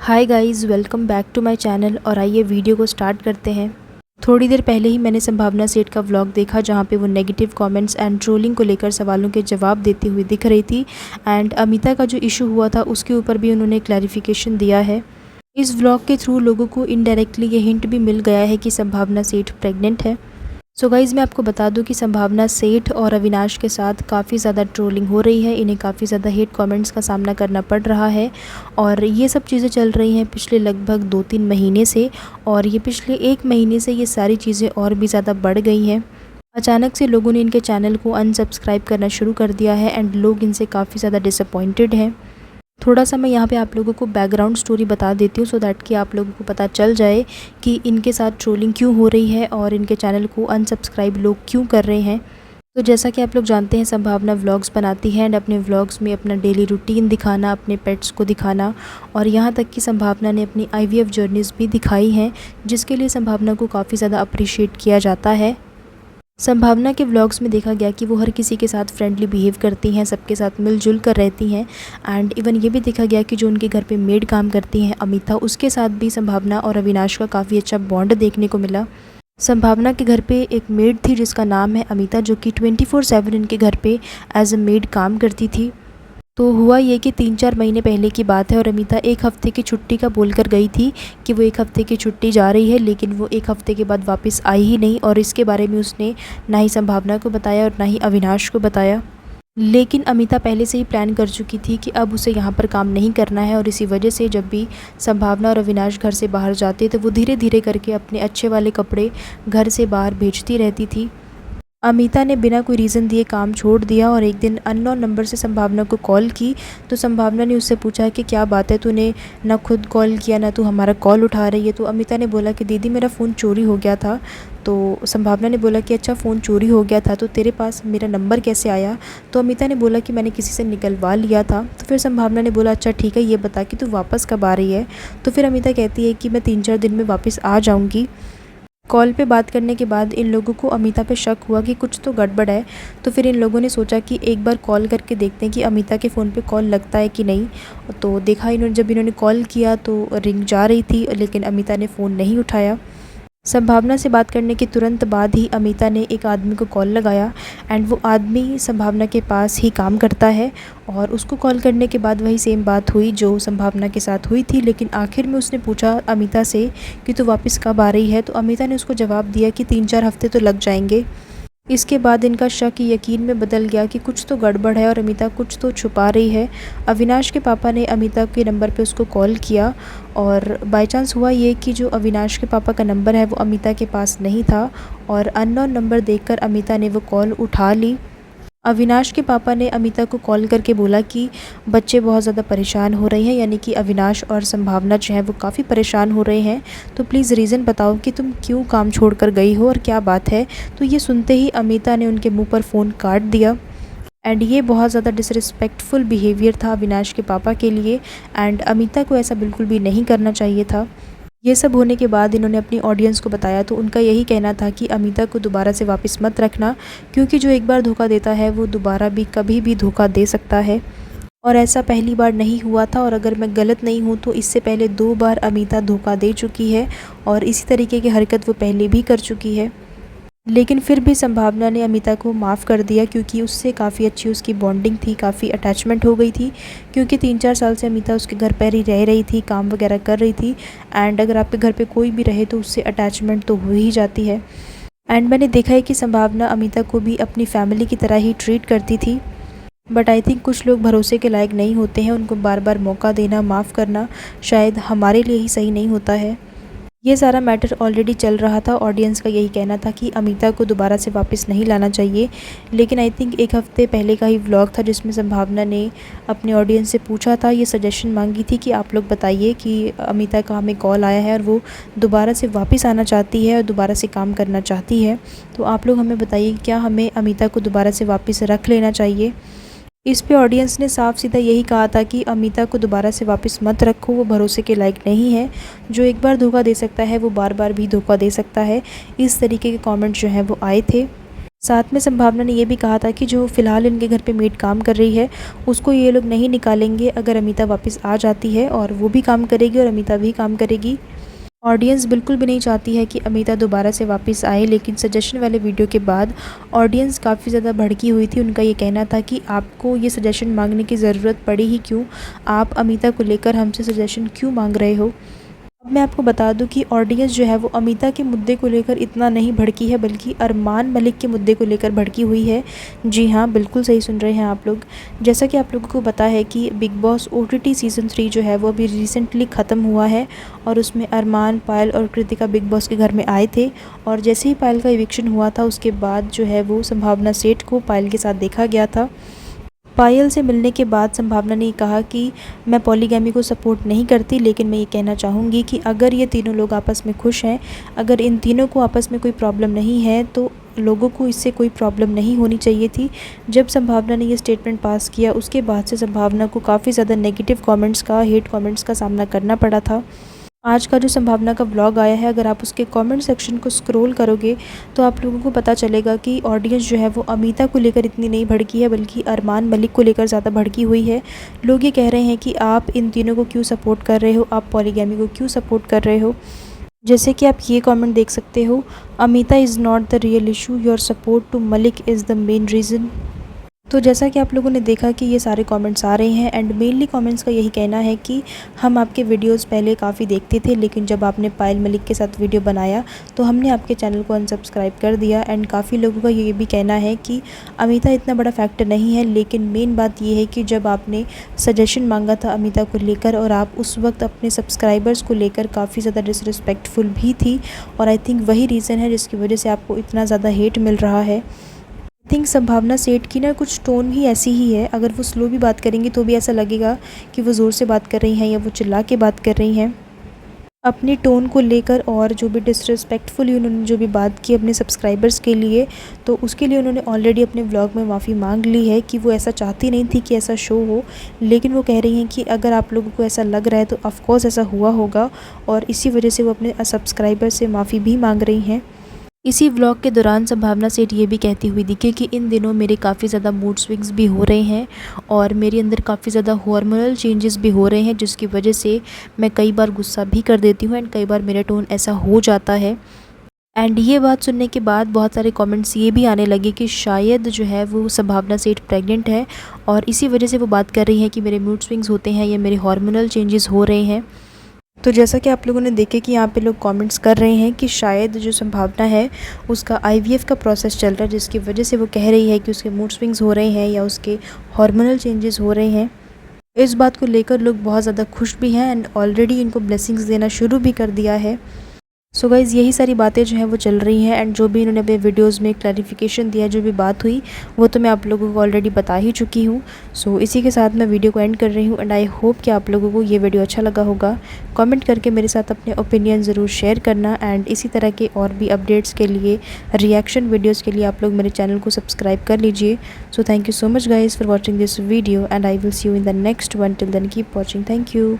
Hi guys, welcome back to my channel. और आइए video को स्टार्ट करते हैं। थोड़ी देर पहले ही मैंने संभावना सेठ का व्लॉग देखा, जहां पे वो नेगेटिव कमेंट्स एंड ट्रोलिंग को लेकर सवालों के जवाब देती हुई दिख रही थी। एंड अमिता का जो इशू हुआ था उसके ऊपर भी उन्होंने क्लैरिफिकेशन दिया है। इस व्लॉग के थ्रू लोगों को इनडायरेक्टली ये हिंट भी मिल गया है कि संभावना सेठ प्रेग्नेंट है। सो गाइज़, मैं आपको बता दूं कि संभावना सेठ और अविनाश के साथ काफ़ी ज़्यादा ट्रोलिंग हो रही है। इन्हें काफ़ी ज़्यादा हेट कमेंट्स का सामना करना पड़ रहा है। और ये सब चीज़ें चल रही हैं पिछले लगभग 2-3 महीने से। और ये पिछले 1 महीने से ये सारी चीज़ें और भी ज़्यादा बढ़ गई हैं। अचानक से लोगों ने इनके चैनल को अनसब्सक्राइब करना शुरू कर दिया है एंड लोग इनसे काफ़ी ज़्यादा डिसअपॉइंटेड हैं। थोड़ा सा मैं यहाँ पे आप लोगों को बैकग्राउंड स्टोरी बता देती हूँ, सो दैट कि आप लोगों को पता चल जाए कि इनके साथ ट्रोलिंग क्यों हो रही है और इनके चैनल को अनसब्सक्राइब लोग क्यों कर रहे हैं। तो जैसा कि आप लोग जानते हैं, संभावना व्लॉग्स बनाती है एंड अपने व्लॉग्स में अपना डेली रूटीन दिखाना, अपने पेट्स को दिखाना, और यहाँ तक कि संभावना ने अपनी IVF जर्नीज़ भी दिखाई हैं, जिसके लिए संभावना को काफ़ी ज़्यादा अप्रिशिएट किया जाता है। संभावना के व्लॉग्स में देखा गया कि वो हर किसी के साथ फ्रेंडली बिहेव करती हैं, सबके साथ मिलजुल कर रहती हैं। एंड इवन ये भी देखा गया कि जो उनके घर पे मेड काम करती हैं अमिता, उसके साथ भी संभावना और अविनाश का काफ़ी अच्छा बॉन्ड देखने को मिला। संभावना के घर पे एक मेड थी जिसका नाम है अमिता, जो कि 24/7 इनके घर पे एज अ मेड काम करती थी। तो हुआ ये कि 3-4 महीने पहले की बात है, और अमिता 1 हफ़्ते की छुट्टी का बोलकर गई थी कि वो 1 हफ़्ते की छुट्टी जा रही है, लेकिन वो 1 हफ़्ते के बाद वापस आई ही नहीं। और इसके बारे में उसने ना ही संभावना को बताया और ना ही अविनाश को बताया। लेकिन अमिता पहले से ही प्लान कर चुकी थी कि अब उसे यहाँ पर काम नहीं करना है, और इसी वजह से जब भी संभावना और अविनाश घर से बाहर जाते तो वो धीरे धीरे करके अपने अच्छे वाले कपड़े घर से बाहर भेजती रहती थी। अमिता ने बिना कोई रीज़न दिए काम छोड़ दिया और एक दिन अननोन नंबर से संभावना को कॉल की। तो संभावना ने उससे पूछा कि क्या बात है, तूने ना खुद कॉल किया ना तू हमारा कॉल उठा रही है। तो अमिता ने बोला कि दीदी, मेरा फ़ोन चोरी हो गया था। तो संभावना ने बोला कि अच्छा, फ़ोन चोरी हो गया था तो तेरे पास मेरा नंबर कैसे आया। तो अमिता ने बोला कि मैंने किसी से निकलवा लिया था। तो फिर संभावना ने बोला अच्छा ठीक है, ये बता कि तू वापस कब आ रही है। तो फिर अमिता कहती है कि मैं 3-4 दिन में वापस आ जाऊँगी। कॉल पे बात करने के बाद इन लोगों को अमिता पे शक हुआ कि कुछ तो गड़बड़ है। तो फिर इन लोगों ने सोचा कि एक बार कॉल करके देखते हैं कि अमिता के फ़ोन पे कॉल लगता है कि नहीं। तो देखा इन्होंने, जब इन्होंने कॉल किया तो रिंग जा रही थी, लेकिन अमिता ने फ़ोन नहीं उठाया। संभावना से बात करने के तुरंत बाद ही अमिता ने एक आदमी को कॉल लगाया एंड वो आदमी संभावना के पास ही काम करता है। और उसको कॉल करने के बाद वही सेम बात हुई जो संभावना के साथ हुई थी, लेकिन आखिर में उसने पूछा अमिता से कि तू वापस कब आ रही है। तो अमिता ने उसको जवाब दिया कि 3-4 हफ्ते तो लग जाएंगे। इसके बाद इनका शक यकीन में बदल गया कि कुछ तो गड़बड़ है और अमिता कुछ तो छुपा रही है। अविनाश के पापा ने अमिता के नंबर पे उसको कॉल किया, और बाय चांस हुआ ये कि जो अविनाश के पापा का नंबर है वो अमिता के पास नहीं था, और अननोन नंबर देखकर अमिता ने वो कॉल उठा ली। अविनाश के पापा ने अमिता को कॉल करके बोला कि बच्चे बहुत ज़्यादा परेशान हो रहे हैं, यानी कि अविनाश और संभावना जो है वो काफ़ी परेशान हो रहे हैं। तो प्लीज़ रीज़न बताओ कि तुम क्यों काम छोड़कर गई हो और क्या बात है। तो ये सुनते ही अमिता ने उनके मुंह पर फ़ोन काट दिया। एंड ये बहुत ज़्यादा डिसरिस्पेक्टफुल बिहेवियर था अविनाश के पापा के लिए, एंड अमिता को ऐसा बिल्कुल भी नहीं करना चाहिए था। ये सब होने के बाद इन्होंने अपनी ऑडियंस को बताया, तो उनका यही कहना था कि अमिता को दोबारा से वापस मत रखना, क्योंकि जो एक बार धोखा देता है वो दोबारा भी कभी भी धोखा दे सकता है। और ऐसा पहली बार नहीं हुआ था, और अगर मैं गलत नहीं हूँ तो इससे पहले 2 बार अमिता धोखा दे चुकी है, और इसी तरीके की हरकत वो पहले भी कर चुकी है। लेकिन फिर भी संभावना ने अमिता को माफ़ कर दिया, क्योंकि उससे काफ़ी अच्छी उसकी बॉन्डिंग थी, काफ़ी अटैचमेंट हो गई थी। क्योंकि 3-4 साल से अमिता उसके घर पर ही रह रही थी, काम वगैरह कर रही थी। एंड अगर आपके घर पे कोई भी रहे तो उससे अटैचमेंट तो हो ही जाती है। एंड मैंने देखा है कि संभावना अमिता को भी अपनी फैमिली की तरह ही ट्रीट करती थी। बट आई थिंक कुछ लोग भरोसे के लायक नहीं होते हैं, उनको बार बार मौका देना, माफ़ करना शायद हमारे लिए ही सही नहीं होता है। ये सारा मैटर ऑलरेडी चल रहा था। ऑडियंस का यही कहना था कि अमिता को दोबारा से वापस नहीं लाना चाहिए। लेकिन आई थिंक 1 हफ़्ते पहले का ही व्लॉग था जिसमें संभावना ने अपने ऑडियंस से पूछा था, ये सजेशन मांगी थी कि आप लोग बताइए कि अमिता का हमें कॉल आया है और वो दोबारा से वापस आना चाहती है और दोबारा से काम करना चाहती है। तो आप लोग हमें बताइए, क्या हमें अमिता को दोबारा से वापस रख लेना चाहिए। इस पे ऑडियंस ने साफ सीधा यही कहा था कि अमिता को दोबारा से वापस मत रखो, वो भरोसे के लायक नहीं है। जो एक बार धोखा दे सकता है वो बार बार भी धोखा दे सकता है। इस तरीके के कमेंट जो हैं वो आए थे। साथ में संभावना ने ये भी कहा था कि जो फ़िलहाल इनके घर पे मेड काम कर रही है उसको ये लोग नहीं निकालेंगे अगर अमिता वापस आ जाती है, और वो भी काम करेगी और अमिता भी काम करेगी। ऑडियंस बिल्कुल भी नहीं चाहती है कि अमिता दोबारा से वापस आए, लेकिन सजेशन वाले वीडियो के बाद ऑडियंस काफ़ी ज़्यादा भड़की हुई थी। उनका ये कहना था कि आपको ये सजेशन मांगने की ज़रूरत पड़ी ही क्यों, आप अमिता को लेकर हमसे सजेशन क्यों मांग रहे हो। अब मैं आपको बता दूं कि ऑडियंस जो है वो अमिता के मुद्दे को लेकर इतना नहीं भड़की है, बल्कि अरमान मलिक के मुद्दे को लेकर भड़की हुई है। जी हाँ, बिल्कुल सही सुन रहे हैं आप लोग। जैसा कि आप लोगों को पता है कि बिग बॉस OTT सीज़न 3 जो है वो अभी रिसेंटली ख़त्म हुआ है, और उसमें अरमान, पायल और कृतिका बिग बॉस के घर में आए थे। और जैसे ही पायल का इविक्शन हुआ था उसके बाद जो है वो संभावना सेठ को पायल के साथ देखा गया था। पायल से मिलने के बाद संभावना ने कहा कि मैं पॉलीगैमी को सपोर्ट नहीं करती, लेकिन मैं ये कहना चाहूँगी कि अगर ये तीनों लोग आपस में खुश हैं, अगर इन तीनों को आपस में कोई प्रॉब्लम नहीं है, तो लोगों को इससे कोई प्रॉब्लम नहीं होनी चाहिए थी। जब संभावना ने ये स्टेटमेंट पास किया उसके बाद से संभावना को काफ़ी ज़्यादा नेगेटिव कमेंट्स का, हेट कमेंट्स का सामना करना पड़ा था। आज का जो संभावना का व्लॉग आया है, अगर आप उसके कमेंट सेक्शन को स्क्रॉल करोगे तो आप लोगों को पता चलेगा कि ऑडियंस जो है वो अमिता को लेकर इतनी नहीं भड़की है, बल्कि अरमान मलिक को लेकर ज़्यादा भड़की हुई है। लोग ये कह रहे हैं कि आप इन तीनों को क्यों सपोर्ट कर रहे हो, आप पॉलीगैमी को क्यों सपोर्ट कर रहे हो। जैसे कि आप ये कमेंट देख सकते हो, Amita is not the real issue, your support to Malik is the main reason. तो जैसा कि आप लोगों ने देखा कि ये सारे कमेंट्स आ रहे हैं, एंड मेनली कमेंट्स का यही कहना है कि हम आपके वीडियोस पहले काफ़ी देखते थे, लेकिन जब आपने पायल मलिक के साथ वीडियो बनाया तो हमने आपके चैनल को अनसब्सक्राइब कर दिया। एंड काफ़ी लोगों का ये भी कहना है कि अमिता इतना बड़ा फैक्टर नहीं है, लेकिन मेन बात ये है कि जब आपने सजेशन मांगा था अमिता को लेकर, और आप उस वक्त अपने सब्सक्राइबर्स को लेकर काफ़ी ज़्यादा डिसरिस्पेक्टफुल भी थी, और आई थिंक वही रीज़न है जिसकी वजह से आपको इतना ज़्यादा हेट मिल रहा है। थिंक संभावना सेठ की ना कुछ टोन ही ऐसी ही है, अगर वो स्लो भी बात करेंगी तो भी ऐसा लगेगा कि वो ज़ोर से बात कर रही हैं या वो चिल्ला के बात कर रही हैं। अपनी टोन को लेकर और जो भी डिसरिस्पेक्टफुली उन्होंने जो भी बात की अपने सब्सक्राइबर्स के लिए, तो उसके लिए उन्होंने ऑलरेडी अपने व्लॉग में माफ़ी मांग ली है कि वो ऐसा चाहती नहीं थी कि ऐसा शो हो, लेकिन वो कह रही हैं कि अगर आप लोगों को ऐसा लग रहा है तो ऑफ़कोर्स ऐसा हुआ होगा, और इसी वजह से वो अपने सब्सक्राइबर से माफ़ी भी मांग रही हैं। इसी व्लॉग के दौरान संभावना सेठ ये भी कहती हुई दिखी कि इन दिनों मेरे काफ़ी ज़्यादा मूड स्विंग्स भी हो रहे हैं, और मेरे अंदर काफ़ी ज़्यादा हार्मोनल चेंजेस भी हो रहे हैं, जिसकी वजह से मैं कई बार गुस्सा भी कर देती हूँ, एंड कई बार मेरा टोन ऐसा हो जाता है। एंड ये बात सुनने के बाद बहुत सारे कमेंट्स ये भी आने लगे कि शायद जो है वो संभावना सेठ प्रेग्नेंट है, और इसी वजह से वो बात कर रही है कि मेरे मूड स्विंग्स होते हैं या मेरे हार्मोनल चेंजेस हो रहे हैं। तो जैसा कि आप लोगों ने देखे कि यहाँ पे लोग कमेंट्स कर रहे हैं कि शायद जो संभावना है उसका IVF का प्रोसेस चल रहा है, जिसकी वजह से वो कह रही है कि उसके मूड स्विंग्स हो रहे हैं या उसके हार्मोनल चेंजेस हो रहे हैं। इस बात को लेकर लोग बहुत ज़्यादा खुश भी हैं, एंड ऑलरेडी इनको ब्लेसिंग्स देना शुरू भी कर दिया है। सो गाइज़, यही सारी बातें जो हैं वो चल रही हैं, एंड जो भी इन्होंने अपने वीडियोस में क्लैरिफिकेशन दिया, जो भी बात हुई वो तो मैं आप लोगों को ऑलरेडी बता ही चुकी हूँ। सो इसी के साथ मैं वीडियो को एंड कर रही हूँ, एंड आई होप कि आप लोगों को ये वीडियो अच्छा लगा होगा। कमेंट करके मेरे साथ अपने ओपिनियन ज़रूर शेयर करना, एंड इसी तरह के और भी अपडेट्स के लिए, रिएक्शन वीडियोज़ के लिए आप लोग मेरे चैनल को सब्सक्राइब कर लीजिए। So thank you so much guys for watching this video, and I will see you in the next one. Till then keep watching. Thank you.